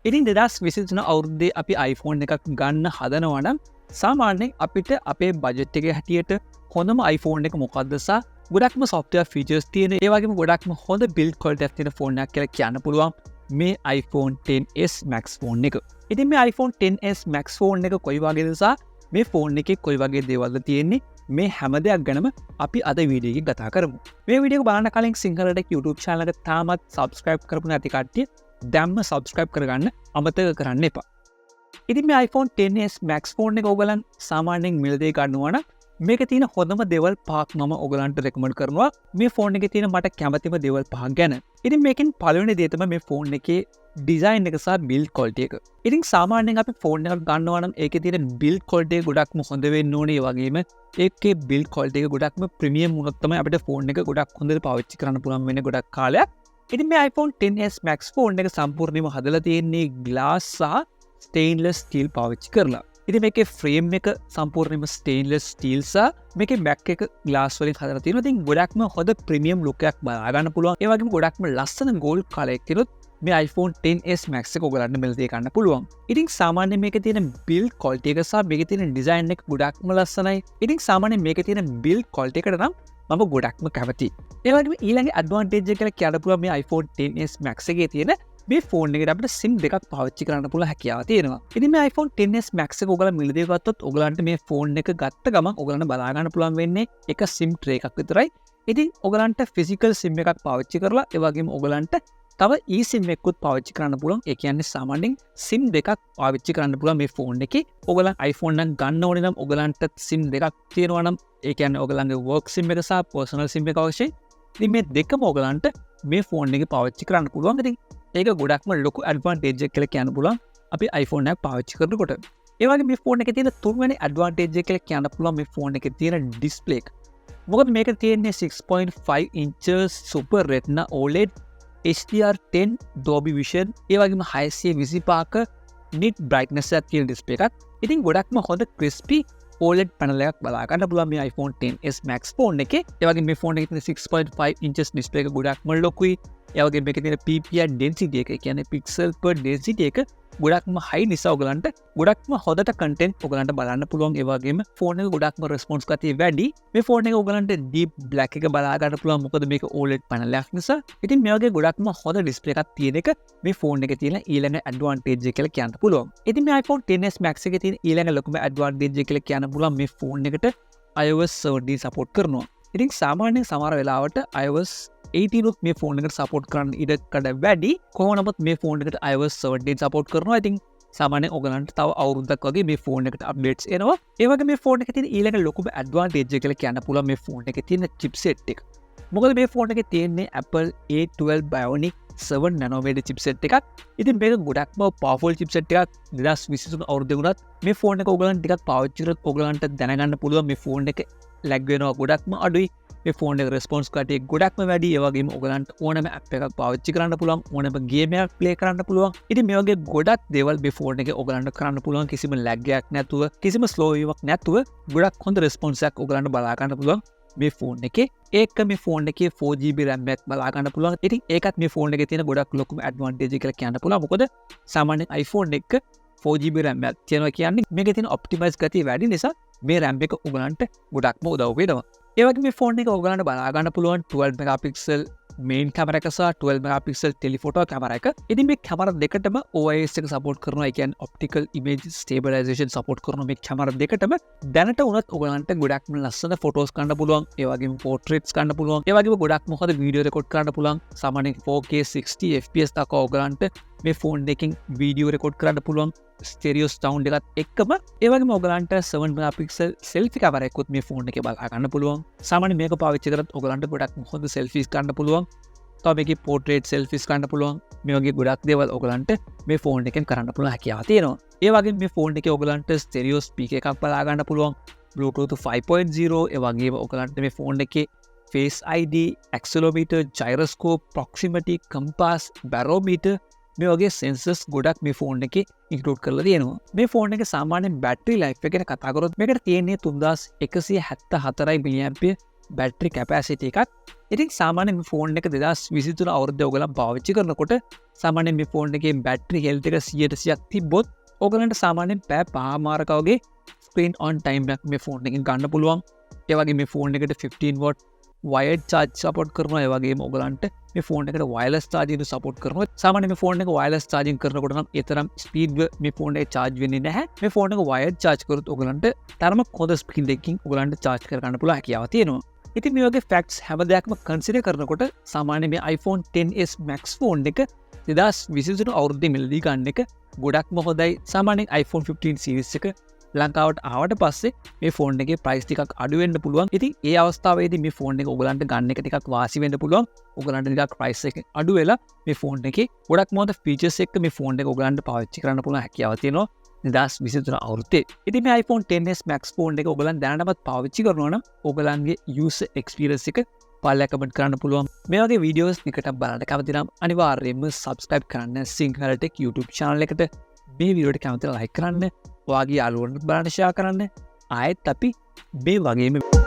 ඉතින් 2023 අවුරුද්දේ අපි iPhone එකක් ගන්න හදනවා නම් සාමාන්‍යයෙන් අපිට අපේ බජට් එක හැටියට හොඳම iPhone එක මොකක්ද සහ ගොඩක්ම software features තියෙන ඒ වගේම ගොඩක්ම හොඳ build quality එකක් තියෙන ෆෝන් එකක් කියලා කියන්න පුළුවන් මේ iPhone XS Max ෆෝන් එක. ඉතින් මේ iPhone XS Max ෆෝන් එක කොයි වගේද සහ මේ ෆෝන් එකේ කොයි වගේ දේවල්ද තියෙන්නේ මේ හැම දෙයක් ගැනම අපි අද වීඩියෝ එකේ කතා කරමු. මේ වීඩියෝ එක බලන්න කලින් සිංහලට YouTube channel එක තාමත් subscribe කරපු නැති කට්ටිය දැම්ම subscribe කරගන්න අමතක කරන්න එපා. ඉතින් මේ iPhone XS Max ෆෝන් එක ඔයගලන් සාමාන්‍යයෙන් මිලදී ගන්නවා නම් මේකේ තියෙන හොඳම දේවල් පහක් මම ඔයගලන්ට recommend කරනවා. මේ ෆෝන් එකේ තියෙන මට කැමතිම දේවල් පහක් ගැන. ඉතින් මේකෙන් පළවෙනි දේ තමයි මේ ෆෝන් එකේ ඩිසයින් එක සහ බිල්ඩ් ක්වොලිටි එක. ඉතින් සාමාන්‍යයෙන් අපි ෆෝන් එකක් ගන්නවා නම් ඒකේ තියෙන බිල්ඩ් ක්වොලිටි එක ගොඩක්ම හොඳ වෙන්න ඕනේ. ඒ වගේම ඒකේ බිල්ඩ් ක්වොලිටි එක ගොඩක්ම ප්‍රීමියම් වුණොත් තමයි අපිට ෆෝන් එක ගොඩක් හොඳට පාවිච්චි කරන්න පුළුවන් වෙන්නේ ගොඩක් කාලයක්. ඉතින් මේ iPhone XS Max ෆෝන් එක සම්පූර්ණයෙන්ම හදලා තියෙන්නේ glass සහ stainless steel පාවිච්චි කරලා. ඉතින් මේකේ ෆ්‍රේම් එක සම්පූර්ණයෙන්ම stainless steel සහ මේකේ back එක glass වලින් හදලා තියෙනවා. ඉතින් ගොඩක්ම හොඳ ප්‍රීමියම් look එකක් බලා ගන්න පුළුවන්. ඒ වගේම ගොඩක්ම ලස්සන gold color එකක් තියෙනොත් මේ iPhone XS Max එක ඔයගලන්ට මෙලදී ගන්න පුළුවන්. ඉතින් සාමාන්‍යයෙන් මේකේ තියෙන build quality එක සහ මේකේ තියෙන design එක ගොඩක්ම ලස්සනයි. ඉතින් සාමාන්‍යයෙන් මේකේ තියෙන build quality එකට නම් මම ගොඩක්ම කැමතියි. ඒ වගේම ඊළඟ advantage එක කියලා කියන්න පුළුවන් මේ iPhone XS Max එකේ තියෙන මේ ෆෝන් එකට අපිට SIM දෙකක් පාවිච්චි කරන්න පුළුවන් හැකියාව තියෙනවා. ඉතින් මේ iPhone XS Max එක ඔයගොල්ලෝ මිලදී ගත්තොත් ඔයගලන්ට මේ ෆෝන් එක ගත්ත ගමන් ඔයගලන්ට බලා ගන්න පුළුවන් වෙන්නේ එක SIM tray එකක් විතරයි. ඉතින් ඔයගලන්ට physical SIM එකක් පාවිච්චි කරලා ඒ වගේම ඔයගලන්ට තව eSIM එකකුත් පාවිච්චි කරන්න පුළුවන්. ඒ කියන්නේ සාමාන්‍යයෙන් SIM දෙකක් පාවිච්චි කරන්න පුළුවන් මේ ෆෝන් එකේ. ඔයගලන් iPhone එකක් ගන්න ඕනේ නම් ඔයගලන්ට SIM දෙකක් තියෙනවා නම් ඒ කියන්නේ ඔයගලන්ගේ work SIM එක සහ personal SIM එක අවශ්‍යයි. ඉතින් මේ දෙකම ඔයගලන්ට මේ ෆෝන් එකේ පාවිච්චි කරන්න පුළුවන්. ඉතින් ඒක ගොඩක්ම ලොකු ඇඩ්වාන්ටේජ් එකක් කියලා කියන්න පුළුවන් අපි iPhone එකක් පාවිච්චි කරනකොට. ඒ වගේ මේ ෆෝන් එකේ තියෙන තුන්වෙනි ඇඩ්වාන්ටේජ් එක කියලා කියන්න පුළුවන් මේ ෆෝන් එකේ තියෙන ඩිස්ප්ලේ එක. මොකද මේක තියෙන්නේ 6.5 inches super retina OLED HDR10 Dolby Vision ඒ වගේම 625ක nit brightness එකක් තියෙන ඩිස්ප්ලේ එකක්. ඉතින් ගොඩක්ම හොඳ crispy OLED panel එකක් බලා ගන්න පුළුවන් මේ iPhone XS Max ෆෝන් එකේ. ඒ වගේම මේ ෆෝන් එකේ තියෙන 6.5 inches ඩිස්ප්ලේ එක ගොඩක්ම ලොකුයි. ඒ වගේම මේකේ තියෙන PPI density එක කියන්නේ pixel per density එක ගොඩක්ම high නිසා ඔයගලන්ට ගොඩක්ම හොඳට content ඔයගලන්ට බලන්න පුළුවන්. ඒ වගේම ෆෝන් එක ගොඩක්ම response ගතිය වැඩි. මේ ෆෝන් එක ඔයගලන්ට deep black එක බලා ගන්න පුළුවන් මොකද මේක OLED panel එකක් නිසා. ඉතින් මේ වගේ ගොඩක්ම හොඳ display එකක් තියෙන එක මේ ෆෝන් එකේ තියෙන ඊළඟ advantage එක කියලා කියන්න පුළුවන්. ඉතින් මේ iPhone XS Max එකේ තියෙන ඊළඟ ලොකුම advantage එක කියලා කියන්න පුළුවන් මේ ෆෝන් එකට iOS 17 support කරනවා. ඉතින් සාමාන්‍යයෙන් සමහර වෙලාවට iOS 18 උත් මේ ෆෝන් එකට සපෝට් කරන්න ඉඩකඩ වැඩි. කොහොම නමුත් මේ ෆෝන් එකට iOS 17 සපෝට් කරනවා. ඉතින් සාමාන්‍යයෙන් ඔයගලන්ට තව අවුරුද්දක් වගේ මේ ෆෝන් එකට අප්ඩේට්ස් එනවා. ඒ වගේ මේ ෆෝන් එකේ තියෙන ඊළඟ ලොකුම ඇඩ්වාන්ටේජ් එක කියලා කියන්න පුළුවන් මේ ෆෝන් එකේ තියෙන chipset එක. මොකද මේ ෆෝන් එකේ තියෙන්නේ Apple A12 Bionic 7 nanometer chipset එකක්. ඉතින් මේක ගොඩක්ම powerful chipset එකක්. 2023 අවුරුද්දේ වුණත් මේ ෆෝන් එක ඔයගලන්ට ටිකක් පාවිච්චි කරලා ඔයගලන්ට දැනගන්න පුළුවන් මේ ෆෝන් එක ලැග් වෙනවා ගොඩක්ම අඩුයි. මේ ෆෝන් එක රෙස්පොන්ස් කටේ ගොඩක්ම වැඩි. ඒ වගේම ඔයගලන්ට ඕනම ඇප් එකක් පාවිච්චි කරන්න පුළුවන්, ඕනම ගේම් එකක් ප්ලේ කරන්න පුළුවන්. ඉතින් මේ වගේ ගොඩක් දේවල් මේ ෆෝන් එකේ ඔයගලන්ට කරන්න පුළුවන් කිසිම ලැග් එකක් නැතුව, කිසිම ස්ලෝ වීමක් නැතුව ගොඩක් හොඳ රෙස්පොන්ස් එකක් ඔයගලන්ට බලා ගන්න පුළුවන් මේ ෆෝන් එකේ. ඒක මේ ෆෝන් එකේ 4GB RAM එකක් බලා ගන්න පුළුවන්. ඉතින් ඒකත් මේ ෆෝන් එකේ තියෙන ගොඩක් ලොකුම ඇඩ්වාන්ටේජ් එක කියලා කියන්න පුළුවන්. මොකද සාමාන්‍යයෙන් iPhone එක 4GB RAM එකක් තියෙනවා කියන්නේ මේකේ තියෙන ඔප්ටිමයිස් ගතිය වැඩි නිසා මේ RAM එක ඔයගලන්ට ගොඩක්ම උදව් වෙනවා. ඒ වගේ මේ ෆෝන් එක ඔයගලන්ට බලා ගන්න පුළුවන් 12 megapixel main camera එක සහ 12 megapixel telephoto camera එක. ඉතින් මේ camera දෙකටම OIS එක support කරනවා. ඒ කියන්නේ optical image stabilization support කරනවා මේ camera දෙකටම. දැනට උනත් ඔයගලන්ට ගොඩක්ම ලස්සන photos ගන්න පුළුවන්. ඒ වගේම portraits ගන්න පුළුවන්. ඒ වගේම ගොඩක්ම හොඳ video record කරන්න පුළුවන්. සාමාන්‍යයෙන් 4K 60 fps දක්වා ඔයගලන්ට මේ ෆෝන් එකකින් වීඩියෝ රෙකෝඩ් කරන්න පුළුවන් ස්ටෙරියෝ සවුන්ඩ් එකත් එක්කම. ඒ වගේම ඔයගලන්ට 7 megapixel selfie camera එකකුත් මේ ෆෝන් එකේ බලා ගන්න පුළුවන්. සාමාන්‍යයෙන් මේක පාවිච්චි කරත් ඔයගලන්ට ගොඩක් හොඳ selfies ගන්න පුළුවන්. තව මේකේ portrait selfies ගන්න පුළුවන්. මේ වගේ ගොඩක් දේවල් ඔයගලන්ට මේ ෆෝන් එකෙන් කරන්න පුළුවන් හැකියාව තියෙනවා. ඒ වගේම මේ ෆෝන් එකේ ඔයගලන්ට ස්ටෙරියෝ ස්පීකර් එකක් බලා ගන්න පුළුවන්. Bluetooth 5.0 ඒ වගේම ඔයගලන්ට මේ ෆෝන් එකේ Face ID, accelerometer, gyroscope, proximity, compass, barometer මේ වගේ sensors ගොඩක් මේ ෆෝන් එකේ ඉන්ක්ලූඩ් කරලා තියෙනවා. මේ ෆෝන් එකේ සාමාන්‍යයෙන් බැටරි ලයිෆ් එක ගැන කතා කරොත් මේකට තියෙන්නේ 3174 mAh බැටරි කැපෑසිට එකක්. ඉතින් සාමාන්‍ය මේ ෆෝන් එක 2023 අවුරුද්දේ ඔයගොල්ලන් පාවිච්චි කරනකොට සාමාන්‍යයෙන් මේ ෆෝන් එකේ බැටරි හෙල්ත් එක 100%ක් තිබ්බොත් ඔයගලන්ට සාමාන්‍යයෙන් පැය 5මාරක වගේ ස්ක්‍රීන් ඔන් ටයිම් එකක් මේ ෆෝන් එකෙන් ගන්න පුළුවන්. ඒ වගේ මේ ෆෝන් එකට 15 watt wired charge support කරනවා. ඒ වගේම ඔයගලන්ට මේ ෆෝන් එකට wireless charging support කරනවා. සාමාන්‍යයෙන් මේ ෆෝන් එක wireless charging කරනකොට නම් ඒ තරම් ස්පීඩ් මේ ෆෝන් එක charge වෙන්නේ නැහැ. මේ ෆෝන් එක wired charge කරොත් ඔයගලන්ට තරමක් හොඳ ස්පීඩ් එකකින් ඔයගලන්ට charge කර ගන්න පුළුවන් හැකියාව තියෙනවා. ඉතින් මේ වගේ ෆැක්ට්ස් හැම දෙයක්ම කන්සිඩර් කරනකොට සාමාන්‍ය මේ iPhone XS Max ෆෝන් එක 2023 අවුරුද්දේ මිලදී ගන්න එක ගොඩක්ම හොඳයි. සාමාන්‍යයෙන් iPhone 15 series එක ලංකාවට ආවට පස්සේ මේ ෆෝන් එකේ ප්‍රයිස් ටිකක් අඩු වෙන්න පුළුවන්. ඉතින් ඒ අවස්ථාවේදී මේ ෆෝන් එක ඔයගලන්ට ගන්න එක ටිකක් වාසි වෙන්න පුළුවන්. ඔයගලන්ට ටිකක් ප්‍රයිස් එක අඩු වෙලා මේ ෆෝන් එකේ ගොඩක්ම හොඳ ෆීචර්ස් එක්ක මේ ෆෝන් එක ඔයගලන්ට පාවිච්චි කරන්න පුළුවන් හැකියාව තියෙනවා 2023 අවුරුද්දේ. ඉතින් මේ iPhone XS Max ෆෝන් එක ඔයගලන් දැනටමත් පාවිච්චි කරනවා නම් ඔයගලන්ගේ user experience එක පල්ලෙහා කමෙන්ට් කරන්න පුළුවන්. මේ වගේ වීඩියෝස් නිකට බලන්න කැමති නම් අනිවාර්යයෙන්ම subscribe කරන්න සිංහල ටෙක් YouTube channel එකට. මේ වීඩියෝට කැමතිලා like කරන්න. ඔයාගේ යාළුවන්ට බලන්න share කරන්න. ආයෙත් අපි මේ වගේම